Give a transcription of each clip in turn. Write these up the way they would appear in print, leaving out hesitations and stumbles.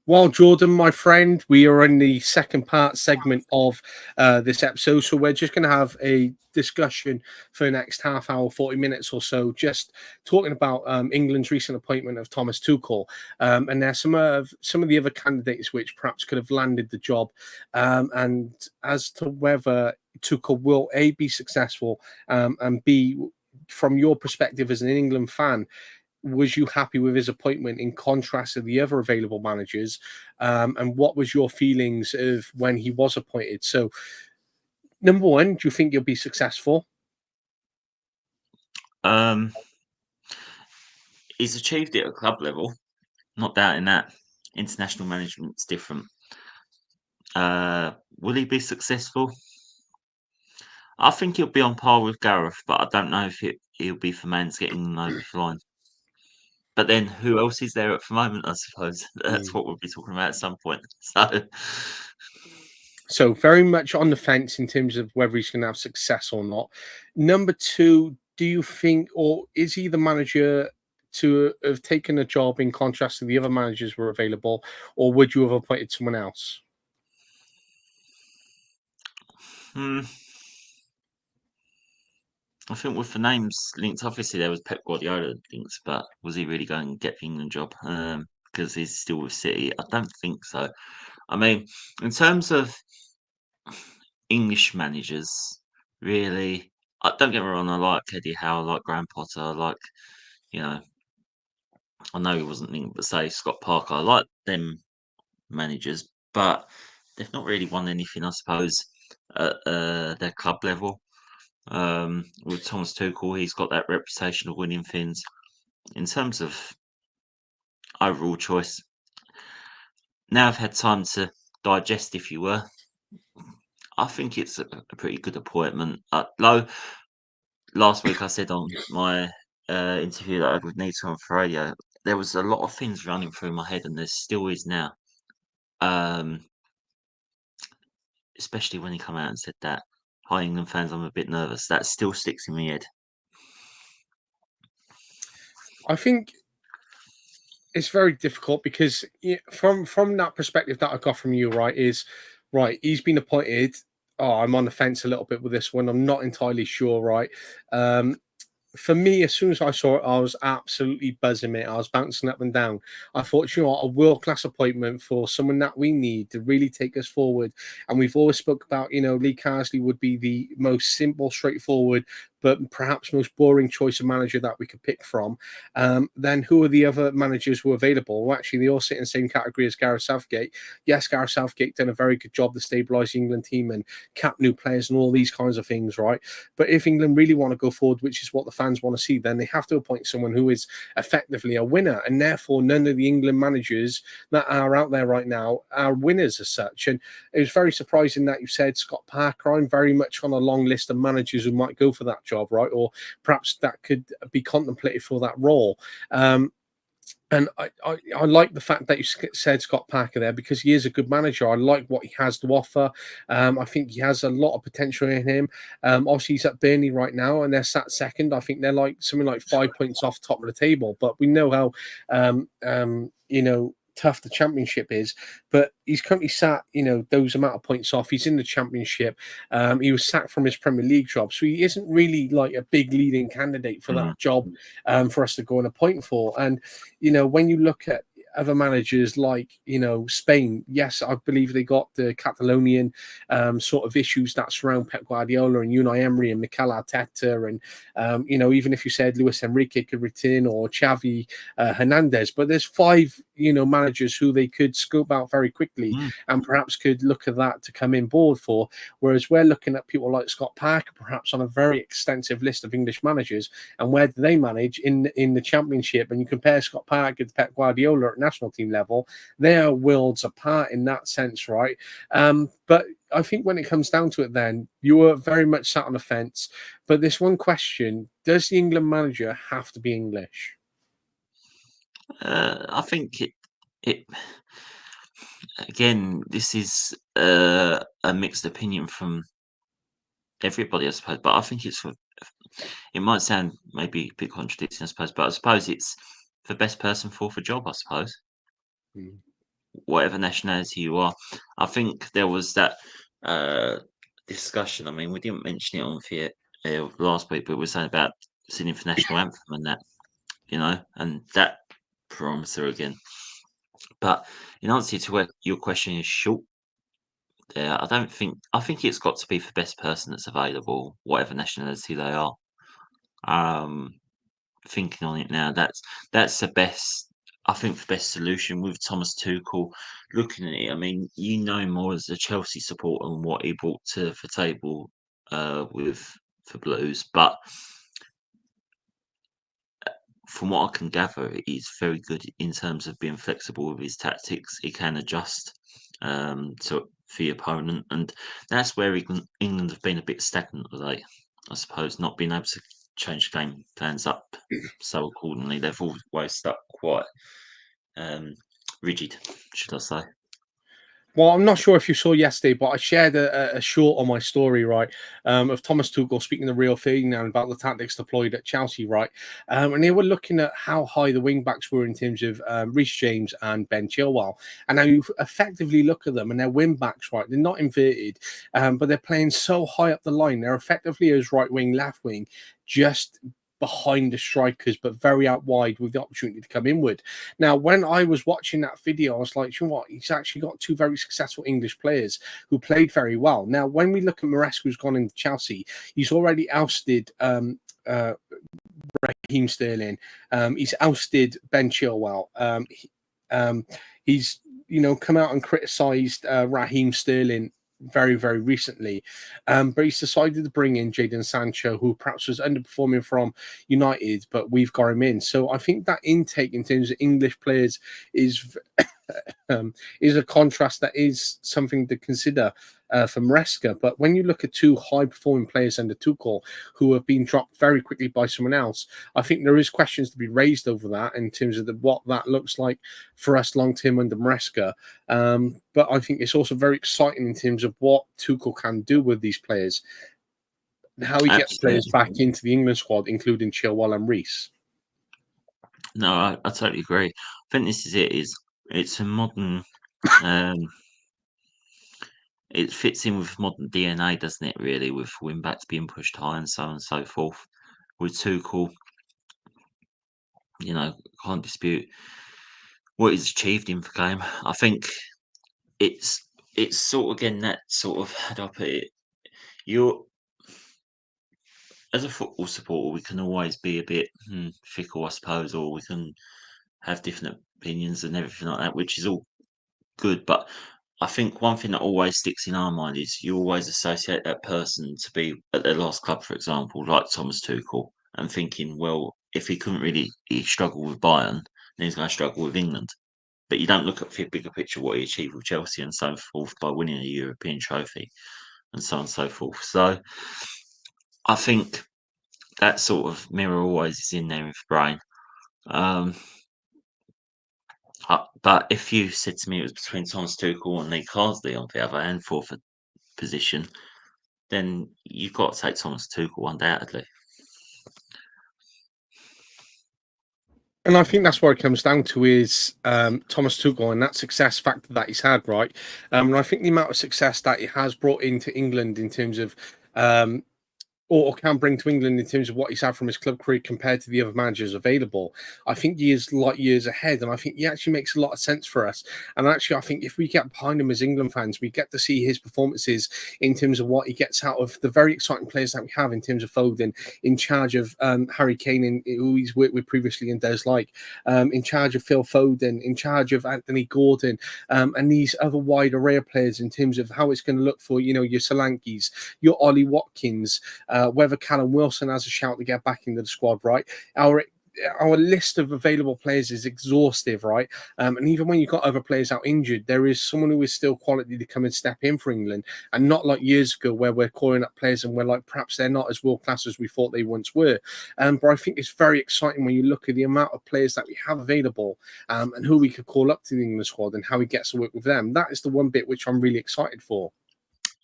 Well, Jordan, my friend, we are in the second part segment of this episode. So we're just going to have a discussion for the next half hour, 40 minutes or so, just talking about England's recent appointment of Thomas Tuchel. And there's some of the other candidates which perhaps could have landed the job. And as to whether Tuchel will, A, be successful, and B, from your perspective as an England fan, was you happy with his appointment in contrast to the other available managers? And what was your feelings of when he was appointed? So, number one, do you think you'll be successful? He's achieved it at club level, not doubting that. International management's different. Will he be successful? I think he'll be on par with Gareth, but I don't know if he'll be for man's getting over the line. But then who else is there at the moment, I suppose? That's what we'll be talking about at some point. So very much on the fence in terms of whether he's going to have success or not. Number two, do you think, or is he the manager to have taken a job in contrast to the other managers who were available, or would you have appointed someone else? I think with the names linked, obviously there was Pep Guardiola links, but was he really going to get the England job? Because he's still with City? I don't think so. I mean, in terms of English managers, really, don't get me wrong, I like Eddie Howe, I like Graham Potter, I like, I know he wasn't linked, but say Scott Parker, I like them managers, but they've not really won anything, I suppose, at their club level. With Thomas Tuchel, he's got that reputation of winning things. In terms of overall choice, now I've had time to digest, if you were, I think it's a pretty good appointment. Though last week I said on my interview that I had with Nita on radio, there was a lot of things running through my head, and there still is now. Especially when he come out and said that, "Hi England fans, I'm a bit nervous." That still sticks in my head. I think it's very difficult because from that perspective that I got from you, right, is right. He's been appointed. Oh, I'm on the fence a little bit with this one. I'm not entirely sure, right? For me, as soon as I saw it, I was absolutely buzzing, mate. I was bouncing up and down. I thought, you know what, a world-class appointment for someone that we need to really take us forward. And we've always spoke about, Lee Carsley would be the most simple, straightforward, but perhaps most boring choice of manager that we could pick from. Then who are the other managers who are available? Well, actually, they all sit in the same category as Gareth Southgate. Yes, Gareth Southgate done a very good job to stabilise the England team and cap new players and all these kinds of things, right? But if England really want to go forward, which is what the fans want to see, then they have to appoint someone who is effectively a winner. And therefore, none of the England managers that are out there right now are winners as such. And it was very surprising that you said Scott Parker. I'm very much on a long list of managers who might go for that job, right? Or perhaps that could be contemplated for that role. And I like the fact that you said Scott Parker there because he is a good manager. I like what he has to offer. I think he has a lot of potential in him. Obviously, he's at Burnley right now and they're sat second. I think they're like something like 5 points off top of the table. But we know how, tough the championship is, but he's currently sat, those amount of points off. He's in the championship. He was sacked from his Premier League job, so he isn't really like a big leading candidate for that job for us to go and appoint for. And when you look at other managers like Spain, yes, I believe they got the Catalonian sort of issues that surround Pep Guardiola and Unai Emery and Mikel Arteta, and even if you said Luis Enrique could return or Xavi Hernandez, but there's 5 managers who they could scope out very quickly and perhaps could look at that to come in board for, whereas we're looking at people like Scott Parker perhaps on a very extensive list of English managers, and where do they manage in the championship? And you compare Scott Parker to Pep Guardiola at national team level, they are worlds apart in that sense, right? But I think when it comes down to it, then you were very much sat on the fence. But this one question: does the England manager have to be English? I think it again. This is a mixed opinion from everybody, I suppose. But I think it's for. It might sound maybe a bit contradicting, I suppose, but I suppose it's the best person for the job. I suppose Mm. whatever nationality you are. I think there was that uh, discussion. I mean, we didn't mention it on last week, but we were saying about singing for national anthem and that, and that parameter again. But in answer to where your question is short there, I think it's got to be the best person that's available, whatever nationality they are. Um, Thinking on it now, that's the best. I think the best solution with Thomas Tuchel. Looking at it, I mean, him more as a Chelsea supporter and what he brought to the table with the Blues, but from what I can gather, he's very good in terms of being flexible with his tactics. He can adjust to the opponent, and that's where England have been a bit stagnant of late. I suppose not being able to change game plans up so accordingly. They've always stuck quite rigid, should I say? Well, I'm not sure if you saw yesterday, but I shared a short on my story, right, of Thomas Tuchel speaking the real thing now about the tactics deployed at Chelsea, right, and they were looking at how high the wing backs were in terms of Reece James and Ben Chilwell, and now you effectively look at them and their wing backs, right, they're not inverted, but they're playing so high up the line, they're effectively as right wing, left wing, just behind the strikers, but very out wide with the opportunity to come inward. Now, when I was watching that video, I was like, you know what? He's actually got two very successful English players who played very well. Now, when we look at Maresca, who's gone into Chelsea, he's already ousted Raheem Sterling. He's ousted Ben Chilwell. He's come out and criticised Raheem Sterling very, very recently. But he's decided to bring in Jadon Sancho, who perhaps was underperforming from United, but we've got him in. So I think that intake in terms of English players is a contrast that is something to consider for Maresca. But when you look at two high-performing players under Tuchel who have been dropped very quickly by someone else, I think there is questions to be raised over that in terms of what that looks like for us long-term under Maresca. But I think it's also very exciting in terms of what Tuchel can do with these players, how he gets players Absolutely. back into the England squad, including Chilwell and Reece. No, I totally agree. I think this is it. It's a modern. Um, it fits in with modern DNA, doesn't it? Really, with wing backs being pushed high and so on and so forth. With Tuchel, can't dispute what he's achieved in the game. I think it's sort of again that sort of how do I put it? You're as a football supporter, we can always be a bit fickle, I suppose, or we can have different opinions and everything like that, which is all good. But I think one thing that always sticks in our mind is you always associate that person to be at their last club, for example, like Thomas Tuchel, and thinking, well, if he struggled with Bayern, then he's going to struggle with England. But you don't look at the bigger picture, what he achieved with Chelsea and so forth by winning a European trophy and so on and so forth. So I think that sort of mirror always is in there with the brain. Um, but if you said to me it was between Thomas Tuchel and Lee Carsley on the other hand for the position, then you've got to take Thomas Tuchel undoubtedly. And I think that's where it comes down to is Thomas Tuchel and that success factor that he's had, right? And I think the amount of success that he has brought into England in terms of or can bring to England in terms of what he's had from his club career compared to the other managers available. I think he is light years ahead, and I think he actually makes a lot of sense for us. And actually, I think if we get behind him as England fans, we get to see his performances in terms of what he gets out of the very exciting players that we have in terms of Foden, in charge of Harry Kane, who he's worked with previously and does like, in charge of Phil Foden, in charge of Anthony Gordon, and these other wide array of players in terms of how it's going to look for, your Solankis, your Ollie Watkins, whether Callum Wilson has a shout to get back into the squad, right? our list of available players is exhaustive, right? And even when you've got other players out injured, there is someone who is still quality to come and step in for England, and not like years ago where we're calling up players and we're like, perhaps they're not as world class as we thought they once were. But I think it's very exciting when you look at the amount of players that we have available, and who we could call up to the England squad and how he gets to work with them. That is the one bit which I'm really excited for.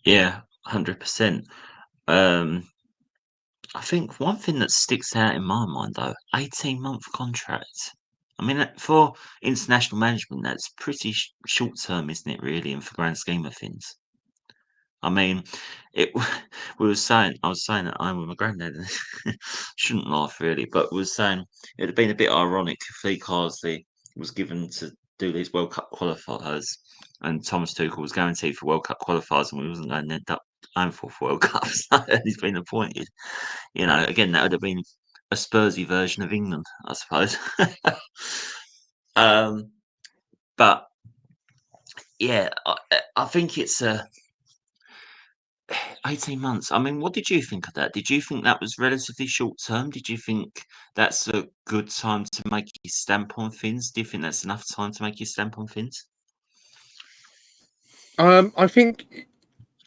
Yeah, 100%. Um, I think one thing that sticks out in my mind though, 18-month contract. I mean, for international management, that's pretty short term, isn't it? Really, in the grand scheme of things. I mean, it. I was saying that I'm with my granddad. And shouldn't laugh really, but was saying it'd have been a bit ironic if Lee Carsley was given to do these World Cup qualifiers, and Thomas Tuchel was guaranteed for World Cup qualifiers, and we wasn't going to end up going for World Cups. And he's been appointed. You know, again, that would have been a Spursy version of England, I suppose. um, but yeah, I think it's a 18 months. I mean, what did you think of that? Did you think that was relatively short term? Did you think that's a good time to make your stamp on things? Do you think that's enough time to make your stamp on things? I think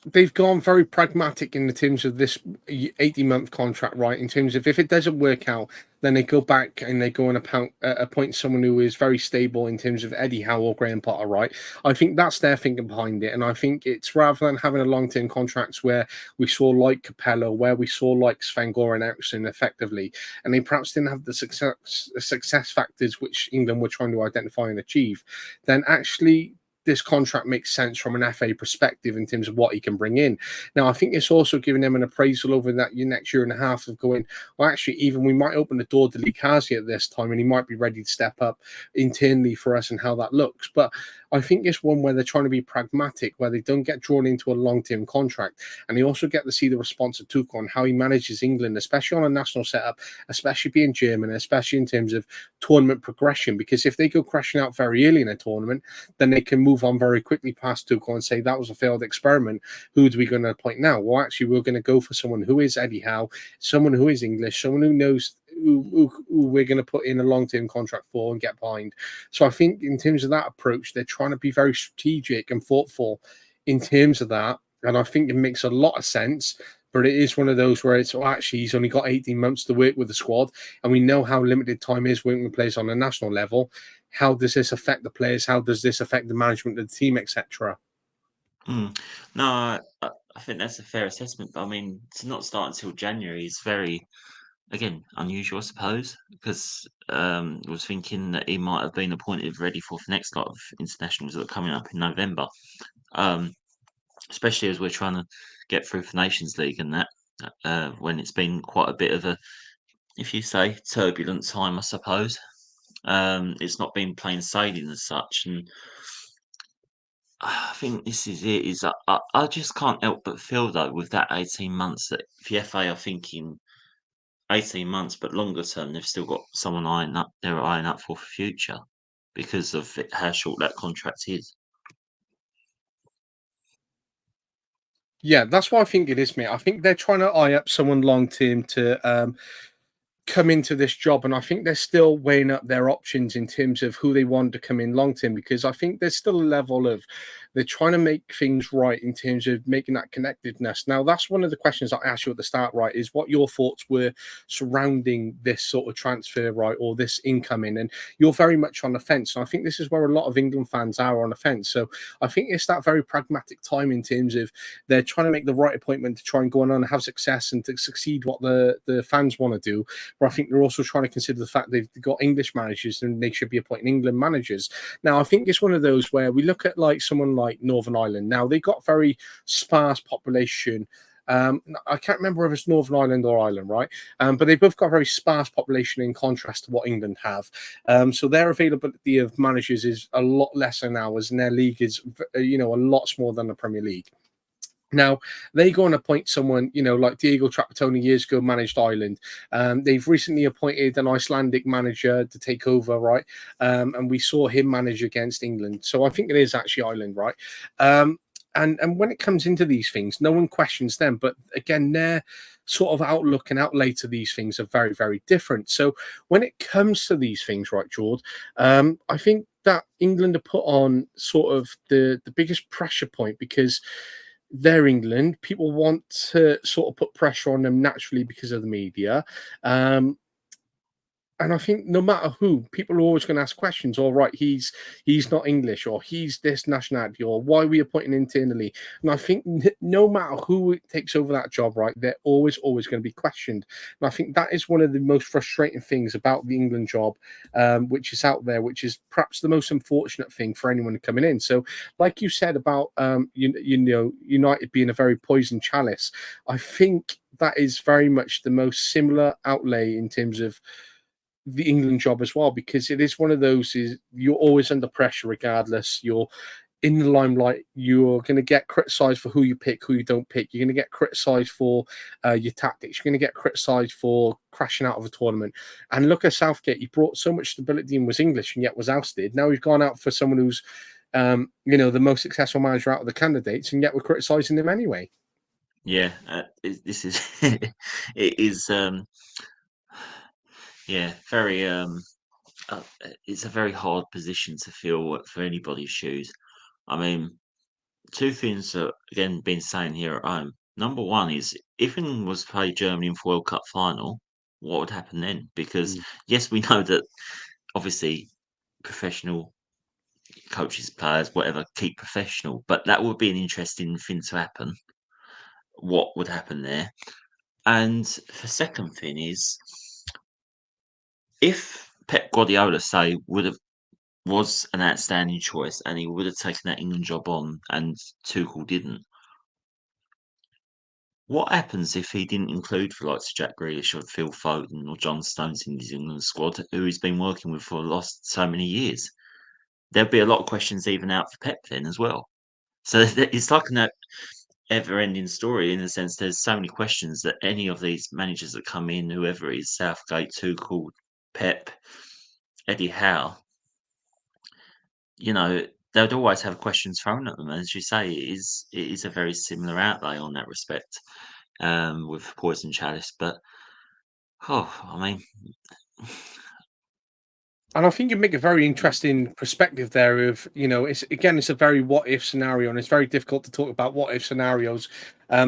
they've gone very pragmatic in the terms of this 18-month contract, right? In terms of if it doesn't work out, then they go back and they go and appoint someone who is very stable in terms of Eddie Howe or Graham Potter, right? I think that's their thinking behind it. And I think it's rather than having a long-term contracts where we saw like Capello, where we saw like Sven Goran Eriksson effectively, and they perhaps didn't have the success factors which England were trying to identify and achieve, then actually this contract makes sense from an FA perspective in terms of what he can bring in. Now, I think it's also giving them an appraisal over that next year and a half of going, well, actually, even we might open the door to Lee Carsley at this time and he might be ready to step up internally for us and how that looks. But I think it's one where they're trying to be pragmatic, where they don't get drawn into a long-term contract. And they also get to see the response of Tuchel on how he manages England, especially on a national setup, especially being German, especially in terms of tournament progression. Because if they go crashing out very early in a tournament, then they can move on very quickly past Tuchel and say that was a failed experiment. Who are we going to appoint now? Well, actually, we're going to go for someone who is Eddie Howe, someone who is English, someone who knows who we're going to put in a long-term contract for and get behind. So I think in terms of that approach, they're trying to be very strategic and thoughtful in terms of that. And I think it makes a lot of sense. But it is one of those where it's, well, actually, he's only got 18 months to work with the squad. And we know how limited time is working with players on a national level. How does this affect the players? How does this affect the management of the team, etc.? Mm. No, I think that's a fair assessment. But I mean, to not start until January is very, again, unusual, I suppose, because I was thinking that he might have been appointed ready for the next lot of internationals that are coming up in November. Um, Especially as we're trying to get through the Nations League and that, when it's been quite a bit of a, if you say, turbulent time, I suppose. It's not been plain sailing as such, and I think this is it. I just can't help but feel though with that 18 months that the FA are thinking 18 months, but longer term they've still got someone eyeing up. They're eyeing up for the future because of how short that contract is. Yeah, that's what I think it is, mate. I think they're trying to eye up someone long term to come into this job, and I think they're still weighing up their options in terms of who they want to come in long term, because I think there's still a level of they're trying to make things right in terms of making that connectedness. Now, that's one of the questions I asked you at the start, right? Is what your thoughts were surrounding this sort of transfer, right, or this incoming, and you're very much on the fence. And I think this is where a lot of England fans are on the fence. So I think it's that very pragmatic time in terms of they're trying to make the right appointment to try and go on and have success and to succeed what the fans want to do. But I think they're also trying to consider the fact they've got English managers and they should be appointing England managers. Now, I think it's one of those where we look at like someone like Northern Ireland. Now, they got very sparse population. I can't remember if it's Northern Ireland or Ireland, right? But they both got a very sparse population in contrast to what England have. So their availability of managers is a lot lesser now, as in their league is, a lot smaller than the Premier League. Now, they go and appoint someone, like Diego Trapattoni years ago managed Ireland. They've recently appointed an Icelandic manager to take over, right? And we saw him manage against England. So I think it is actually Ireland, right? and when it comes into these things, no one questions them. But again, their sort of outlook and outlay to these things are very, very different. So when it comes to these things, right, George, I think that England are put on sort of the biggest pressure point because they're England. People want to sort of put pressure on them naturally because of the media. And I think no matter who, people are always going to ask questions. All right, he's not English, or he's this nationality, or why we appointing internally. And I think no matter who takes over that job, right, they're always going to be questioned. And I think that is one of the most frustrating things about the England job, which is out there, which is perhaps the most unfortunate thing for anyone coming in. So, like you said about you know United being a very poisoned chalice, I think that is very much the most similar outlay in terms of the England job as well, because it is one of those is you're always under pressure regardless. You're in the limelight. You're going to get criticised for who you pick, who you don't pick. You're going to get criticised for your tactics. You're going to get criticised for crashing out of a tournament. And look at Southgate. He brought so much stability and was English and yet was ousted. Now we've gone out for someone who's the most successful manager out of the candidates, and yet we're criticising him anyway. Yeah, this is it is yeah, very it's a very hard position to fill for anybody's shoes. I mean, two things that again been saying here at home. Number one is if England was to play Germany in the World Cup final, what would happen then? Because Mm. yes, we know that obviously professional coaches, players, whatever, keep professional, but that would be an interesting thing to happen. What would happen there? And the second thing is if Pep Guardiola say would have was an outstanding choice and he would have taken that England job on and Tuchel didn't. What happens if he didn't include the likes of Jack Grealish or Phil Foden or John Stones in his England squad, who he's been working with for the last so many years? There'd be a lot of questions even out for Pep then as well. So it's like an ever-ending story in the sense there's so many questions that any of these managers that come in, whoever it is, Southgate, Tuchel, Pep, Eddie Howe, they'd always have questions thrown at them. As you say, it is a very similar outlay on that respect, with Poison Chalice. But I mean, And I think you make a very interesting perspective there of, it's a very what if scenario, and it's very difficult to talk about what if scenarios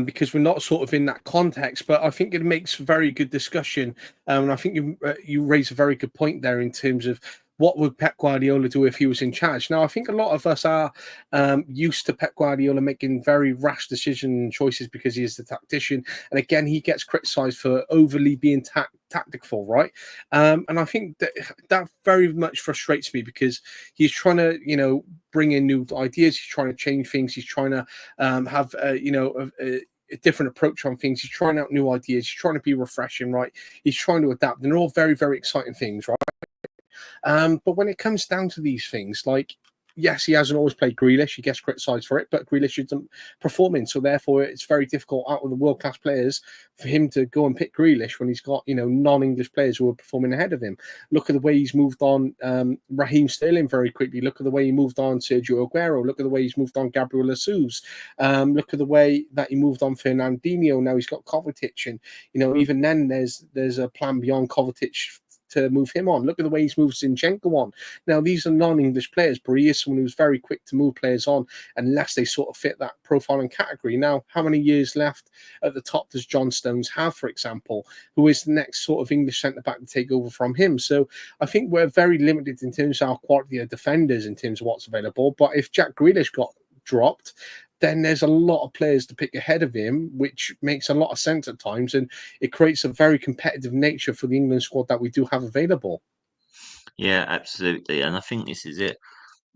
because we're not sort of in that context. But I think it makes very good discussion. And I think you raise a very good point there in terms of what would Pep Guardiola do if he was in charge. Now, I think a lot of us are used to Pep Guardiola making very rash decision choices because he is the tactician. And again, he gets criticised for overly being tactical, right? And I think that very much frustrates me because he's trying to, bring in new ideas. He's trying to change things. He's trying to have, a different approach on things. He's trying out new ideas. He's trying to be refreshing, right? He's trying to adapt. And they're all very, very exciting things, right? But when it comes down to these things, like, yes, he hasn't always played Grealish. He gets criticised for it, but Grealish isn't performing. So therefore, it's very difficult out of the world class players for him to go and pick Grealish when he's got non-English players who are performing ahead of him. Look at the way he's moved on Raheem Sterling very quickly. Look at the way he moved on Sergio Aguero. Look at the way he's moved on Gabriel Jesus. Look at the way that he moved on Fernandinho. Now he's got Kovacic, and even then there's a plan beyond Kovacic to move him on. Look at the way he's moved Zinchenko on. Now, these are non-English players, but he is someone who's very quick to move players on unless they sort of fit that profile and category. Now, how many years left at the top does John Stones have, for example, who is the next sort of English centre-back to take over from him? So I think we're very limited in terms of our quality of defenders in terms of what's available. But if Jack Grealish got dropped, then there's a lot of players to pick ahead of him, which makes a lot of sense at times. And it creates a very competitive nature for the England squad that we do have available. yeah, absolutely. And I think this is it.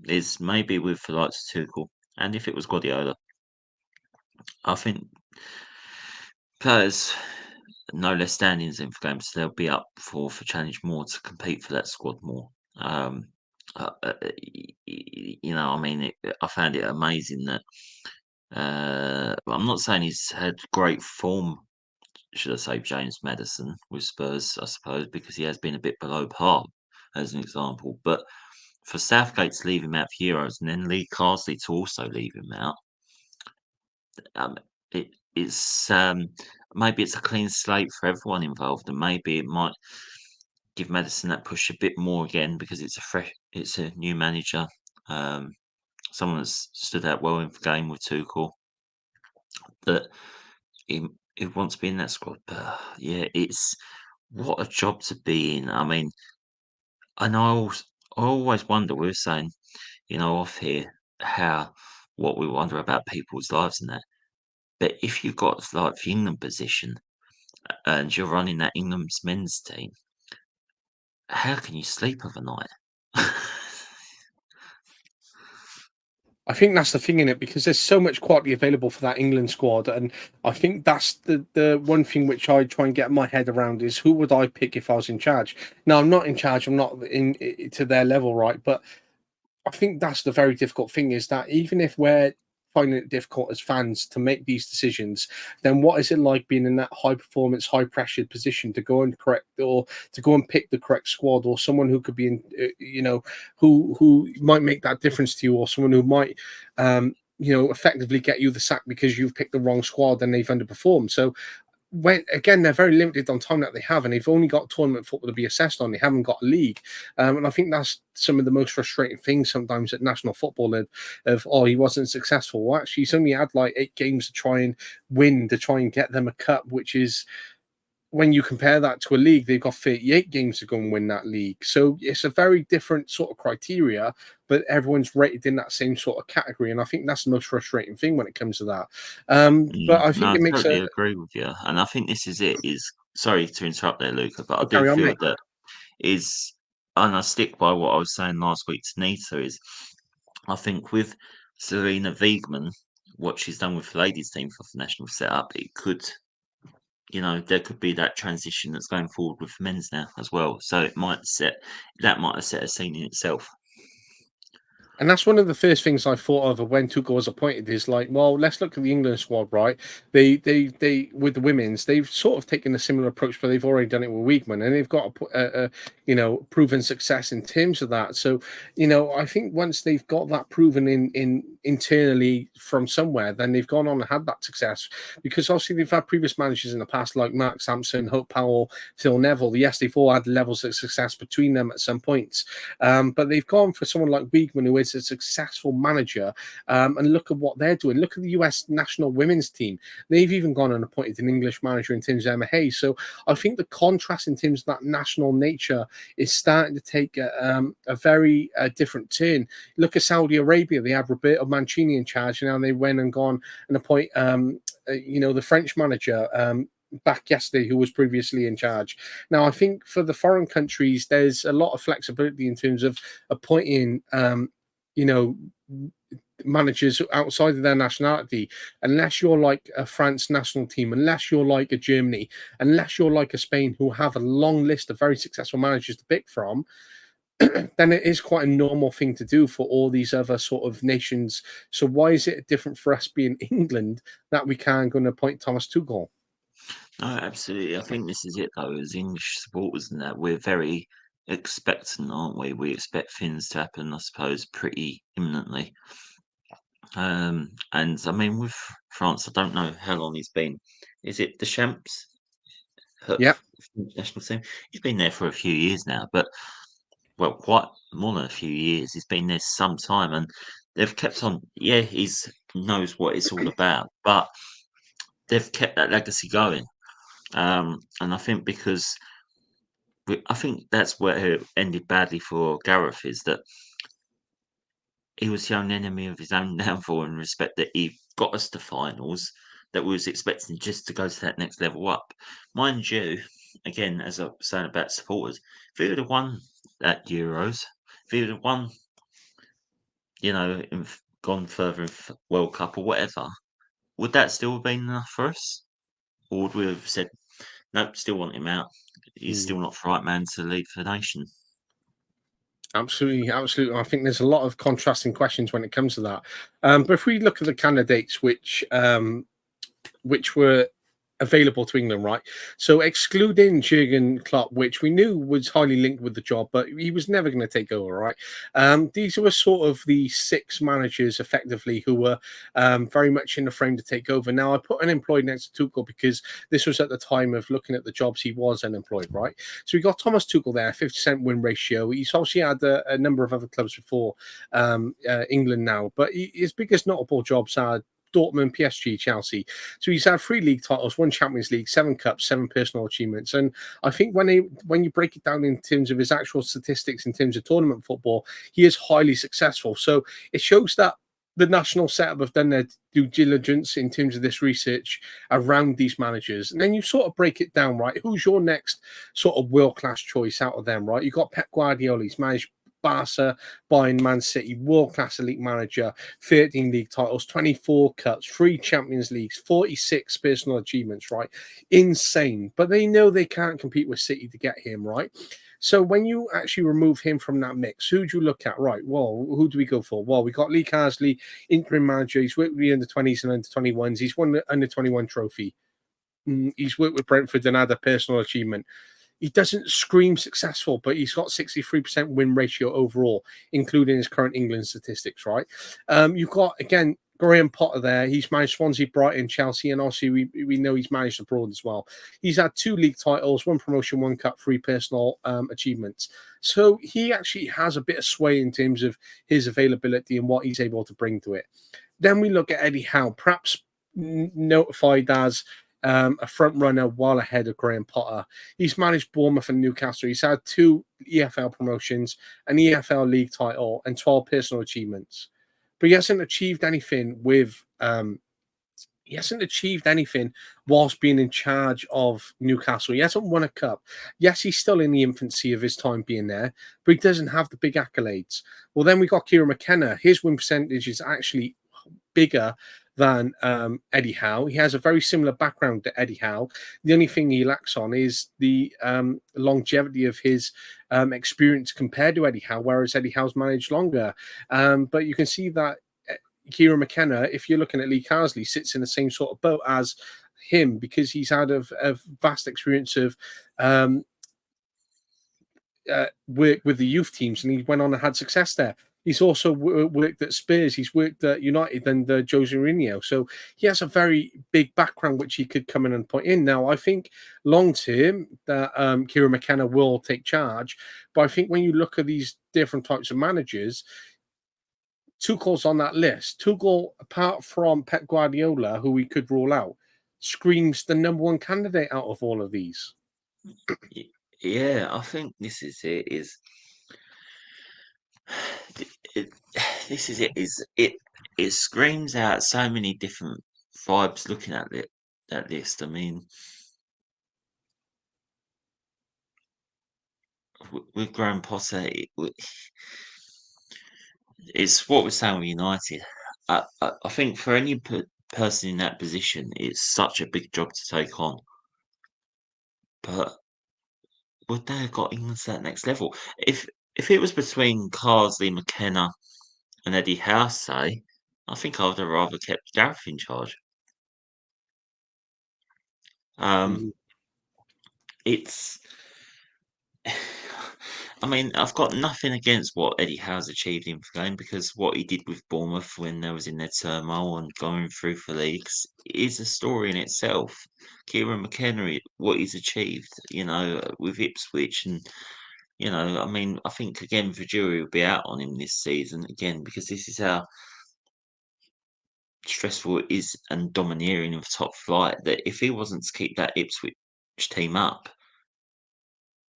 Is maybe with the likes of Tuchel, and if it was Guardiola, I think players no less standings in for games, so they'll be up for challenge more to compete for that squad more. I mean, I found it amazing that I'm not saying he's had great form, should I say, James Maddison with Spurs, I suppose, because he has been a bit below par, as an example. But for Southgate to leave him out for Euros and then Lee Carsley to also leave him out, it's maybe it's a clean slate for everyone involved, and maybe it might give Madison that push a bit more again because it's a new manager, someone that's stood out well in the game with Tuchel. That he wants to be in that squad, but yeah, it's what a job to be in. I mean, and I always wonder. We were saying, off here, how what we wonder about people's lives and that. But if you've got like the England position and you're running that England's men's team, how can you sleep overnight? I think that's the thing in it because there's so much quality available for that England squad, and I think that's the one thing which I try and get my head around is who would I pick if I was in charge. Now I'm not in charge, I'm not in to their level, right? But I think that's the very difficult thing is that even if we're finding it difficult as fans to make these decisions, then what is it like being in that high performance, high pressured position to go and correct or to go and pick the correct squad or someone who could be in, who might make that difference to you or someone who might, effectively get you the sack because you've picked the wrong squad and they've underperformed. So when again they're very limited on time that they have, and they've only got tournament football to be assessed on. They haven't got a league, and I think that's some of the most frustrating things sometimes at national football. Of oh, he wasn't successful. Well, actually, he's only had like 8 games to try and win to try and get them a cup, which is when you compare that to a league, they've got 38 games to go and win that league. So it's a very different sort of criteria, but everyone's rated in that same sort of category. And I think that's the most frustrating thing when it comes to that. But I No, think I it makes totally a agree with you, and I think this is it. Is sorry to interrupt there, Luca, but I do carry on, feel mate. that is, and I stick by what I was saying last week to Nita is, I think with Serena Wiegman, what she's done with the ladies' team for the national setup, it could, there could be that transition that's going forward with men's now as well. So that might have set a scene in itself. And that's one of the first things I thought of when Tuchel was appointed. Is like, well, let's look at the England squad, right? They with the women's, they've sort of taken a similar approach, but they've already done it with Weigman, and they've got a proven success in terms of that. So, I think once they've got that proven in internally from somewhere, then they've gone on and had that success because obviously they've had previous managers in the past like Mark Sampson, Hope Powell, Phil Neville. Yes, they've all had levels of success between them at some points, but they've gone for someone like Weigman, who is a successful manager. And look at what they're doing. Look at the US national women's team. They've even gone and appointed an English manager in terms of Emma Hayes. So I think the contrast in terms of that national nature is starting to take a very different turn. Look at Saudi Arabia. They had Roberto Mancini in charge, and now they went and gone and appoint, the French manager. Back yesterday, who was previously in charge. Now, I think for the foreign countries, there's a lot of flexibility in terms of appointing, you know, managers outside of their nationality, unless you're like a France national team, unless you're like a Germany, unless you're like a Spain, who have a long list of very successful managers to pick from, then it is quite a normal thing to do for all these other sort of nations. So why is it different for us being England that we can't go and appoint Thomas Tuchel? No, absolutely. I think this is it though, as English supporters and that we're very expectant, aren't we? We expect things to happen, I suppose, pretty imminently. And I mean, with France, I don't know how long he's been. Is it Deschamps? Yeah. National team? He's been there for a few years now, but well, quite more than a few years. He's been there some time, and they've kept on. Yeah, he's knows what it's all about, but they've kept that legacy going. And I think because I think that's where it ended badly for Gareth is that he was the own enemy of his own downfall in respect that he got us to finals that we was expecting just to go to that next level up. Mind you, again, as I was saying about supporters, if he would have won that Euros, if he would have won, gone further in World Cup or whatever, would that still have been enough for us? Or would we have said, nope, still want him out? He's Mm. still not the right man to lead the nation. Absolutely, absolutely. I think there's a lot of contrasting questions when it comes to that. But if we look at the candidates, which were available to England, right? So excluding Jurgen Klopp, which we knew was highly linked with the job, but he was never going to take over, right? These were sort of the six managers effectively who were very much in the frame to take over. Now, I put unemployed next to Tuchel because this was at the time of looking at the jobs he was unemployed, right? So we got Thomas Tuchel there, 50% win ratio. He's obviously had a number of other clubs before England now, but his biggest notable jobs are Dortmund, PSG, Chelsea. So he's had 3 league titles, 1 Champions League, 7 cups, 7 personal achievements. And I think when you break it down in terms of his actual statistics in terms of tournament football, he is highly successful. So it shows that the national setup have done their due diligence in terms of this research around these managers. And then you sort of break it down, right? Who's your next sort of world-class choice out of them, right? You've got Pep Guardiola, he's managed Barca, Bayern, Man City, world-class elite manager, 13 league titles, 24 cups, 3 Champions Leagues, 46 personal achievements, right? Insane. But they know they can't compete with City to get him, right? So when you actually remove him from that mix, who do you look at? Right, well, who do we go for? Well, we got Lee Carsley, interim manager. He's worked with the under-20s and under-21s. He's won the under-21 trophy. He's worked with Brentford and had a personal achievement. He doesn't scream successful, but he's got 63% win ratio overall, including his current England statistics, right? You've got, again, Graham Potter there. He's managed Swansea, Brighton, Chelsea, and obviously we know he's managed abroad as well. He's had 2 league titles, 1 promotion, 1 cup, 3 personal achievements. So he actually has a bit of sway in terms of his availability and what he's able to bring to it. Then we look at Eddie Howe, perhaps notified as a front runner while ahead of Graham Potter. He's managed Bournemouth and Newcastle. He's had 2 EFL promotions, an EFL league title, and 12 personal achievements. But he hasn't achieved anything whilst being in charge of Newcastle. He hasn't won a cup. Yes, he's still in the infancy of his time being there, but he doesn't have the big accolades. Well, then we got Kieran McKenna. His win percentage is actually bigger than Eddie Howe. He has a very similar background to Eddie Howe. The only thing he lacks on is the longevity of his experience compared to Eddie Howe, whereas Eddie Howe's managed longer. But you can see that Kieran McKenna, if you're looking at Lee Carsley, sits in the same sort of boat as him because he's had a vast experience of work with the youth teams, and he went on and had success there. He's also worked at Spurs. He's worked at United and Jose Mourinho. So he has a very big background which he could come in and put in. Now, I think long term that Kieran McKenna will take charge. But I think when you look at these different types of managers, Tuchel's on that list. Tuchel, apart from Pep Guardiola, who we could rule out, screams the number one candidate out of all of these. Yeah, I think this is it. It, this is it. It screams out so many different vibes looking at it. That list. I mean, with Graham Potter, it's what we're saying with United. I think for any person in that position, it's such a big job to take on. But would they have got England to that next level? If it was between Carsley, McKenna, and Eddie Howe, say, I think I would have rather kept Gareth in charge. Um, Mhm. it's. I mean, I've got nothing against what Eddie Howe's achieved in the game because what he did with Bournemouth when they was in their turmoil and going through for leagues is a story in itself. Kieran McKenna, what he's achieved, with Ipswich and I mean, I think again the jury will be out on him this season again because this is how stressful it is and domineering of top flight that if he wasn't to keep that Ipswich team up,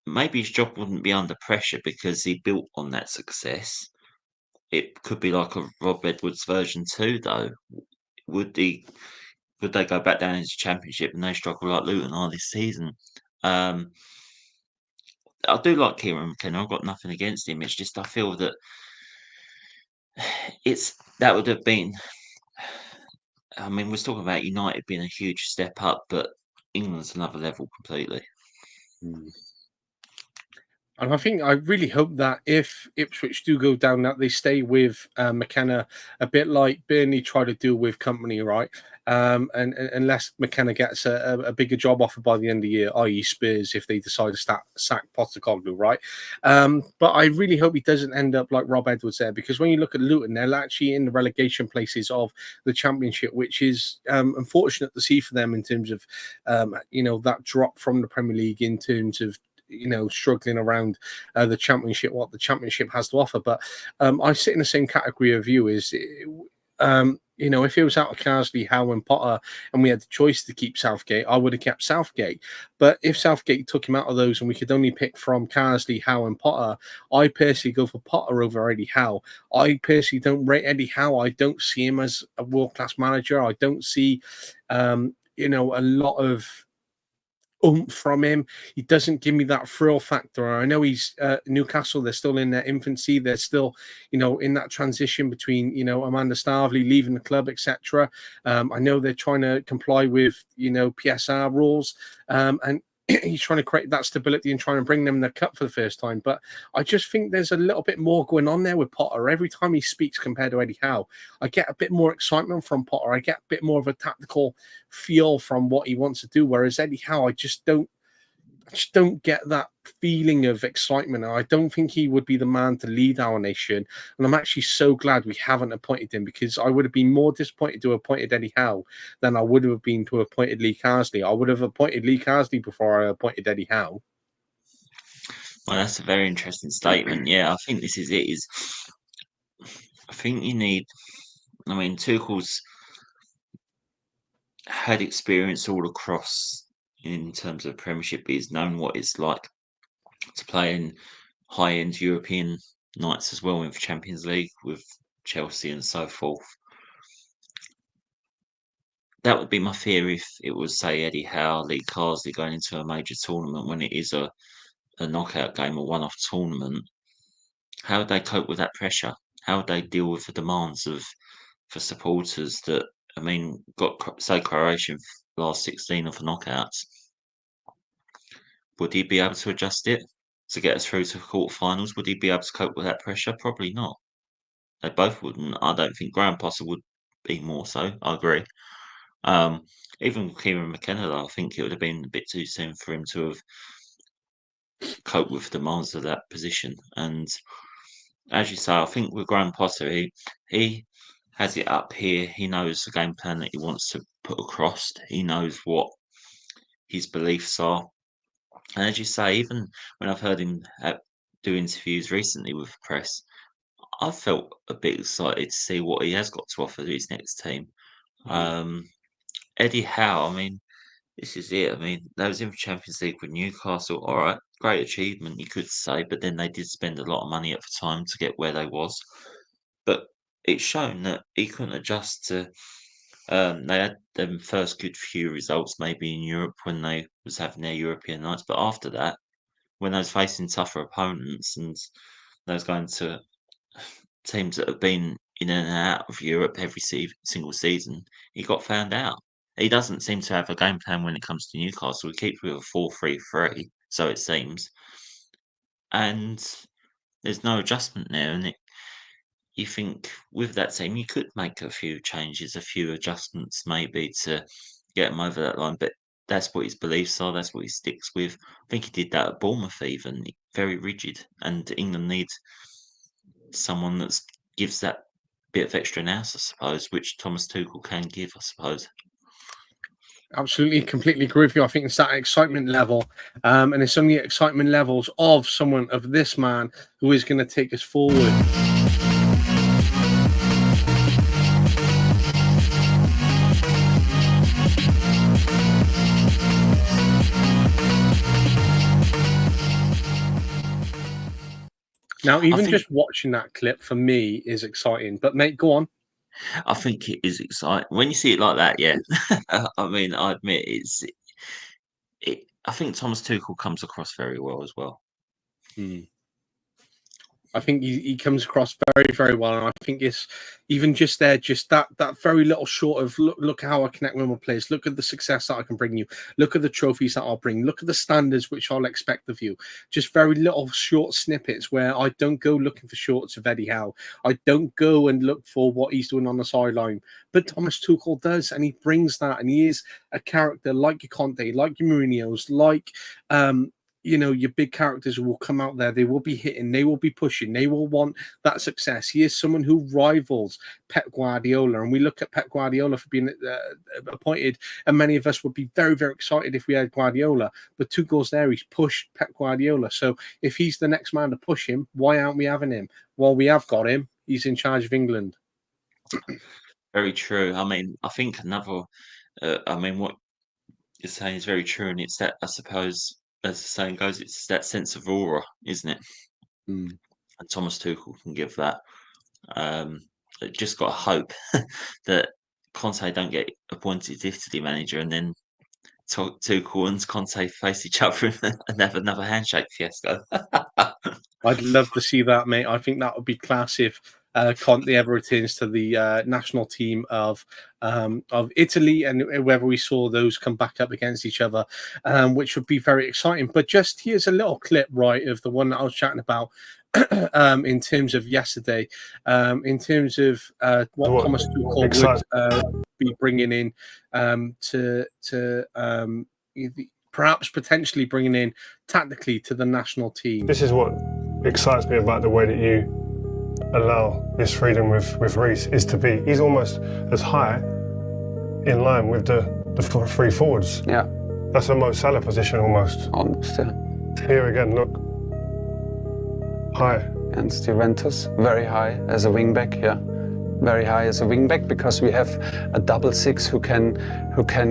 maybe his job wouldn't be under pressure because he built on that success. It could be like a Rob Edwards version 2, though. Would he? Would they go back down into Championship and they struggle like Luton are this season? Um, I do like Kieran McKenna. I've got nothing against him. It's just I feel that that would have been. I mean, we're talking about United being a huge step up, but England's another level completely. Mm. And I think I really hope that if Ipswich do go down, that they stay with McKenna, a bit like Burnley tried to do with Company, right? And unless McKenna gets a bigger job offer by the end of the year, i.e. Spurs, if they decide to sack Postecoglou, right? But I really hope he doesn't end up like Rob Edwards there, because when you look at Luton, they're actually in the relegation places of the Championship, which is unfortunate to see for them in terms of that drop from the Premier League in terms of struggling around the championship, what the championship has to offer. But I sit in the same category of you. If it was out of Carsley, Howe, and Potter, and we had the choice to keep Southgate, I would have kept Southgate. But if Southgate took him out of those and we could only pick from Carsley, Howe, and Potter, I personally go for Potter over Eddie Howe. I personally don't rate Eddie Howe. I don't see him as a world-class manager. I don't see a lot of oomph from him. He doesn't give me that thrill factor. I know he's Newcastle, they're still in their infancy. They're still, in that transition between, Amanda Starveley leaving the club, etc. I know they're trying to comply with, PSR rules. And he's trying to create that stability and trying to bring them the cup for the first time. But I just think there's a little bit more going on there with Potter. Every time he speaks compared to Eddie Howe, I get a bit more excitement from Potter. I get a bit more of a tactical feel from what he wants to do. Whereas Eddie Howe, I just don't get that feeling of excitement. I don't think he would be the man to lead our nation. And I'm actually so glad we haven't appointed him, because I would have been more disappointed to have appointed Eddie Howe than I would have been to have appointed Lee Carsley. I would have appointed Lee Carsley before I appointed Eddie Howe. Well, that's a very interesting statement. Yeah, I think this is it. I think you need. I mean, Tuchel's had experience all across in terms of Premiership. He's known what it's like to play in high-end European nights as well, in Champions League with Chelsea and so forth. That would be my fear if it was, say, Eddie Howe, Lee Carsley going into a major tournament when it is a knockout game, a one-off tournament. How would they cope with that pressure? How would they deal with the demands for supporters that, I mean, got, say, Croatia last 16 of the knockouts? Would he be able to adjust it to get us through to quarterfinals? Would he be able to cope with that pressure? Probably not. They both wouldn't. I don't think Graham Potter would be more so. I agree. Um, Even Kieran McKenna, I think it would have been a bit too soon for him to have coped with the demands of that position. And as you say, I think with Graham Potter, he has it up here. He knows the game plan that he wants to put across. He knows what his beliefs are. And as you say, even when I've heard him do interviews recently with the press, I felt a bit excited to see what he has got to offer to his next team. Um, Eddie Howe, I mean, this is it. I mean, they was in the Champions League with Newcastle. All right, great achievement, you could say, but then they did spend a lot of money at the time to get where they was. But it's shown that he couldn't adjust to. They had them first good few results maybe in Europe when they was having their European nights, but after that, when they was facing tougher opponents and they was going to teams that have been in and out of Europe every single season, he got found out. He doesn't seem to have a game plan when it comes to Newcastle. He keeps with a 4-3-3, so it seems, and there's no adjustment there. And you think with that team, you could make a few changes, a few adjustments, maybe to get him over that line. But that's what his beliefs are. That's what he sticks with. I think he did that at Bournemouth, even very rigid. And England needs someone that gives that bit of extra nous, I suppose, which Thomas Tuchel can give, I suppose. Absolutely, completely agree with you. I think it's that excitement level, and it's only excitement levels of someone of this man who is going to take us forward. Now, even just watching that clip for me is exciting. But mate, go on. I think it is exciting when you see it like that. Yeah, I mean, I admit I think Thomas Tuchel comes across very well as well. I think he comes across very, very well, and I think it's even just there, just that very little short of look how I connect with my players. Look at the success that I can bring you. Look at the trophies that I'll bring. Look at the standards which I'll expect of you. Just very little short snippets where I don't go looking for shorts of Eddie Howe. I don't go and look for what he's doing on the sideline. But Thomas Tuchel does, and he brings that, and he is a character like your Conte, like your Mourinho's, like your big characters will come out there. They will be hitting. They will be pushing. They will want that success. He is someone who rivals Pep Guardiola. And we look at Pep Guardiola for being appointed, and many of us would be very, very excited if we had Guardiola. But Tuchel's there. He's pushed Pep Guardiola. So if he's the next man to push him, why aren't we having him? Well, we have got him. He's in charge of England. Very true. I mean, I think what you're saying is very true. And it's that, I suppose, as the saying goes, it's that sense of aura, isn't it? Mm. And Thomas Tuchel can give that. Just got to hope that Conte don't get appointed Italy manager, and then Tuchel and Conte face each other and have another handshake fiasco. I'd love to see that, mate. I think that would be class if Conte ever returns to the national team of Italy, and whether we saw those come back up against each other, which would be very exciting. But just here's a little clip, right, of the one that I was chatting about in terms of yesterday, in terms of what Thomas Tuchel would be bringing in to perhaps potentially bringing in tactically to the national team. This is what excites me about the way that you allow this freedom with Reece is to be. He's almost as high in line with the three forwards. Yeah. That's a Mo Salah position almost. Almost, yeah. Here again, look. High. And Juventus, very high as a wingback, yeah. Very high as a wingback because we have a double six who can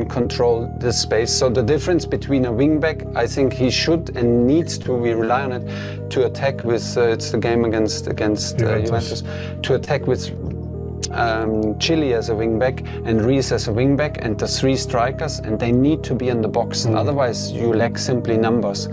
control the space. So the difference between a wingback, I think he should and needs to, we rely on it, to attack with, it's the game against Juventus, to attack with Chile as a wingback and Reece as a wingback and the three strikers, and they need to be in the box. Otherwise you lack simply numbers.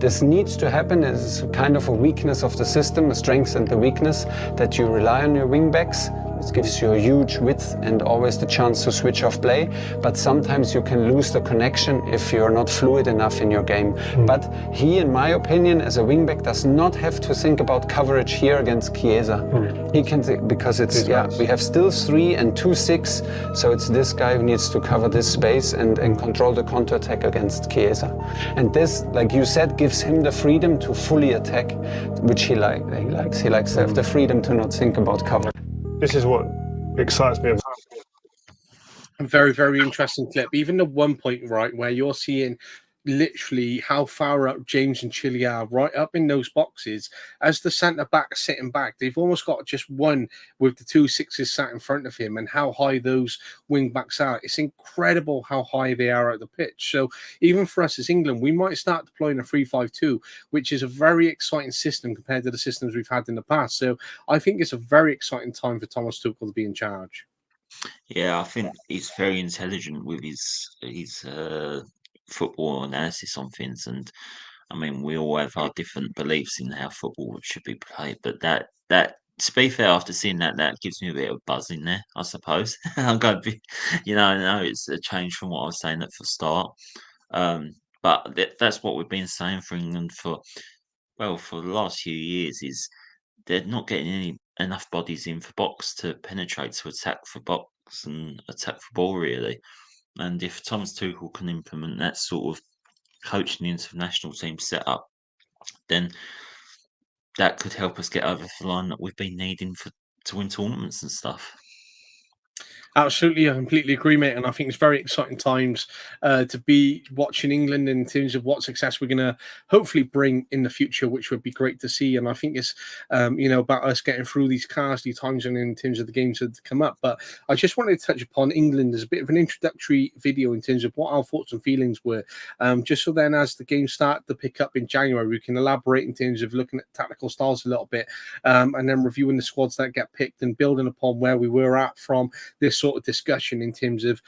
This needs to happen. It's kind of a weakness of the system, a strength and the weakness, that you rely on your wingbacks. It gives you a huge width and always the chance to switch off play. But sometimes you can lose the connection if you're not fluid enough in your game. But he, in my opinion, as a wingback, does not have to think about coverage here against Chiesa. He can think, because it's, we have still 3 and 2 6. So it's this guy who needs to cover this space and control the counter-attack against Chiesa. And this, like you said, gives him the freedom to fully attack, which he likes. He likes to have the freedom to not think about cover. This is what excites me about. A very, very interesting clip. Even the one point, right, where you're seeing literally how far up James and Chile are, right up in those boxes. As the centre back sitting back, they've almost got just one with the 2 6s sat in front of him, and how high those wing backs are. It's incredible how high they are at the pitch. So even for us as England, we might start deploying a 3-5-2, which is a very exciting system compared to the systems we've had in the past. So I think it's a very exciting time for Thomas Tuchel to be in charge. Yeah, I think he's very intelligent with his football analysis on things, and I mean, we all have our different beliefs in how football should be played, but that to be fair, after seeing that gives me a bit of buzz in there, I suppose. I'm going to be, I know it's a change from what I was saying at the start, but that's what we've been saying for England for the last few years, is they're not getting enough bodies in for box to penetrate, to attack for box and attack for ball, really. And if Thomas Tuchel can implement that sort of coaching the international team setup, then that could help us get over the line that we've been needing to win tournaments and stuff. Absolutely, I completely agree, mate. And I think it's very exciting times to be watching England in terms of what success we're going to hopefully bring in the future, which would be great to see. And I think it's, about us getting through these castly times and in terms of the games that come up. But I just wanted to touch upon England as a bit of an introductory video in terms of what our thoughts and feelings were. Just so then as the games start to pick up in January, we can elaborate in terms of looking at tactical styles a little bit, and then reviewing the squads that get picked and building upon where we were at from this sort of discussion in terms of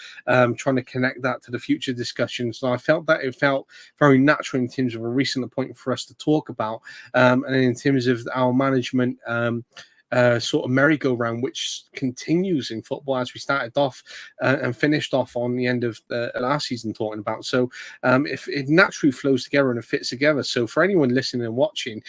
trying to connect that to the future discussions. And I felt that it felt very natural in terms of a recent appointment for us to talk about, and in terms of our management. Sort of merry-go-round, which continues in football as we started off and finished off on the end of the last season talking about. So if it naturally flows together and it fits together. So for anyone listening and watching,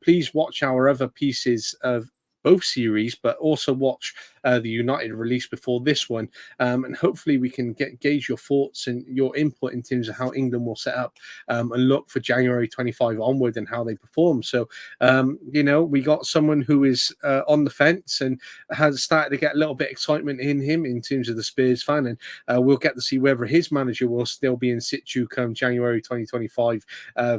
please watch our other pieces of both series, but also watch the United release before this one, and hopefully we can gauge your thoughts and your input in terms of how England will set up and look for January 25 onward and how they perform. So we got someone who is on the fence and has started to get a little bit of excitement in him in terms of the Spurs fan, and we'll get to see whether his manager will still be in situ come January 2025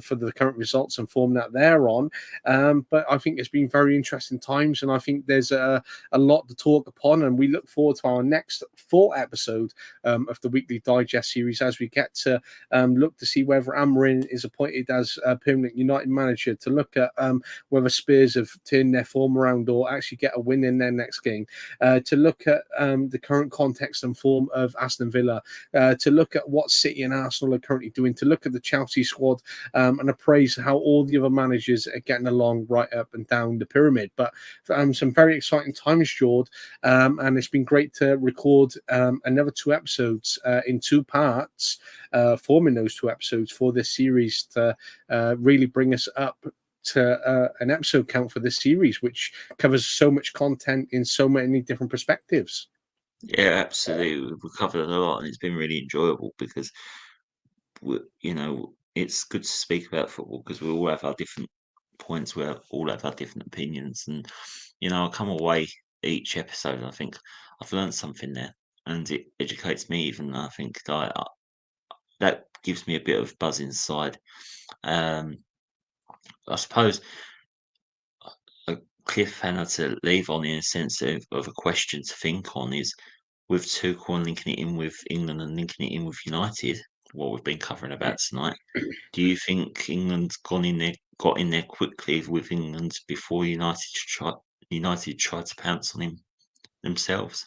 for the current results and form that they're on. But I think it's been very interesting times, and I think there's a lot to talk upon, and we look forward to our next full episode of the Weekly Digest series as we get to look to see whether Amorim is appointed as a permanent United manager, to look at whether Spurs have turned their form around or actually get a win in their next game, to look at the current context and form of Aston Villa, to look at what City and Arsenal are currently doing, to look at the Chelsea squad and appraise how all the other managers are getting along right up and down the pyramid. But some very exciting times, Jord. And it's been great to record another 2 episodes in 2 parts, forming those 2 episodes for this series to really bring us up to an episode count for this series, which covers so much content in so many different perspectives. Yeah, absolutely. We've covered a lot, and it's been really enjoyable because it's good to speak about football because we all have our different points, we all have our different opinions, and I come away each episode and I think I've learned something there, and it educates me even. I think that gives me a bit of buzz inside. I suppose a cliffhanger to leave on in a sense of a question to think on is, with Tuchel and linking it in with England and linking it in with United, what we've been covering about tonight. Do you think England's got in there quickly with England before United tried to pounce on him themselves?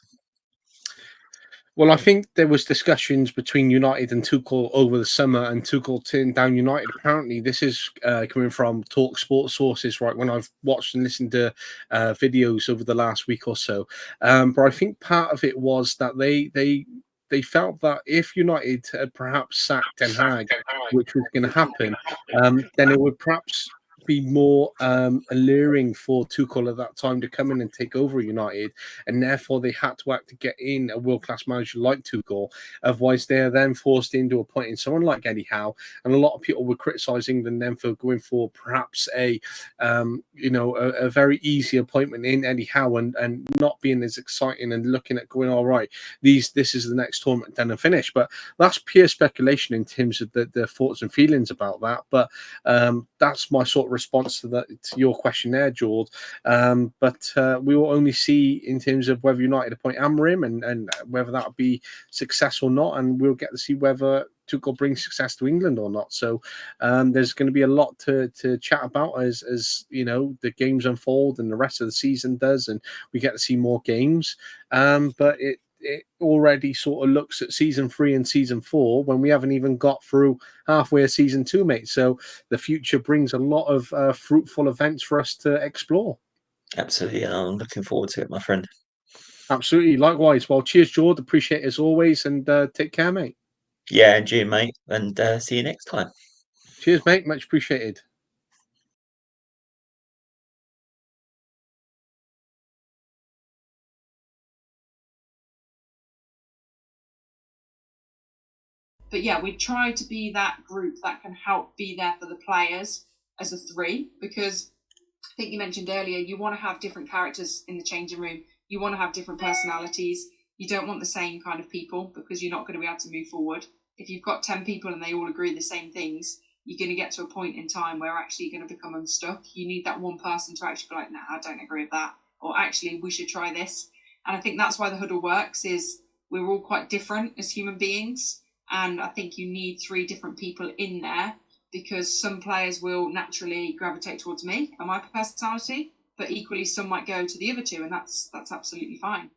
Well, I think there was discussions between United and Tuchel over the summer, and Tuchel turned down United. Apparently, this is coming from Talk Sports sources, right? When I've watched and listened to videos over the last week or so, but I think part of it was that they felt that if United had perhaps sacked Ten Hag, which was going to happen, then it would perhaps be more alluring for Tuchel at that time to come in and take over United, and therefore they had to act to get in a world-class manager like Tuchel. Otherwise, they are then forced into appointing someone like Eddie Howe, and a lot of people were criticising them then for going for perhaps a very easy appointment in Eddie Howe and not being as exciting and looking at going, all right, this is the next tournament done and finished. But that's pure speculation in terms of the thoughts and feelings about that. But that's my sort of response to your question there, George. But we will only see in terms of whether United appoint Amorim and whether that will be successful or not, and we'll get to see whether Tuchel brings success to England or not. So there's going to be a lot to chat about as the games unfold and the rest of the season does, and we get to see more games. But it already sort of looks at season 3 and season 4 when we haven't even got through halfway of season 2, mate. So the future brings a lot of fruitful events for us to explore. Absolutely, and I'm looking forward to it, my friend. Absolutely, likewise. Well, cheers, George. Appreciate it as always, and take care, mate. Yeah, and you, mate, and see you next time. Cheers, mate. Much appreciated. But yeah, we try to be that group that can help be there for the players as a 3, because I think you mentioned earlier, you want to have different characters in the changing room. You want to have different personalities. You don't want the same kind of people because you're not going to be able to move forward. If you've got 10 people and they all agree the same things, you're going to get to a point in time where actually you're going to become unstuck. You need that one person to actually be like, nah, I don't agree with that. Or actually, we should try this. And I think that's why the huddle works, is we're all quite different as human beings. And I think you need 3 different people in there, because some players will naturally gravitate towards me and my personality, but equally some might go to the other 2, and that's absolutely fine.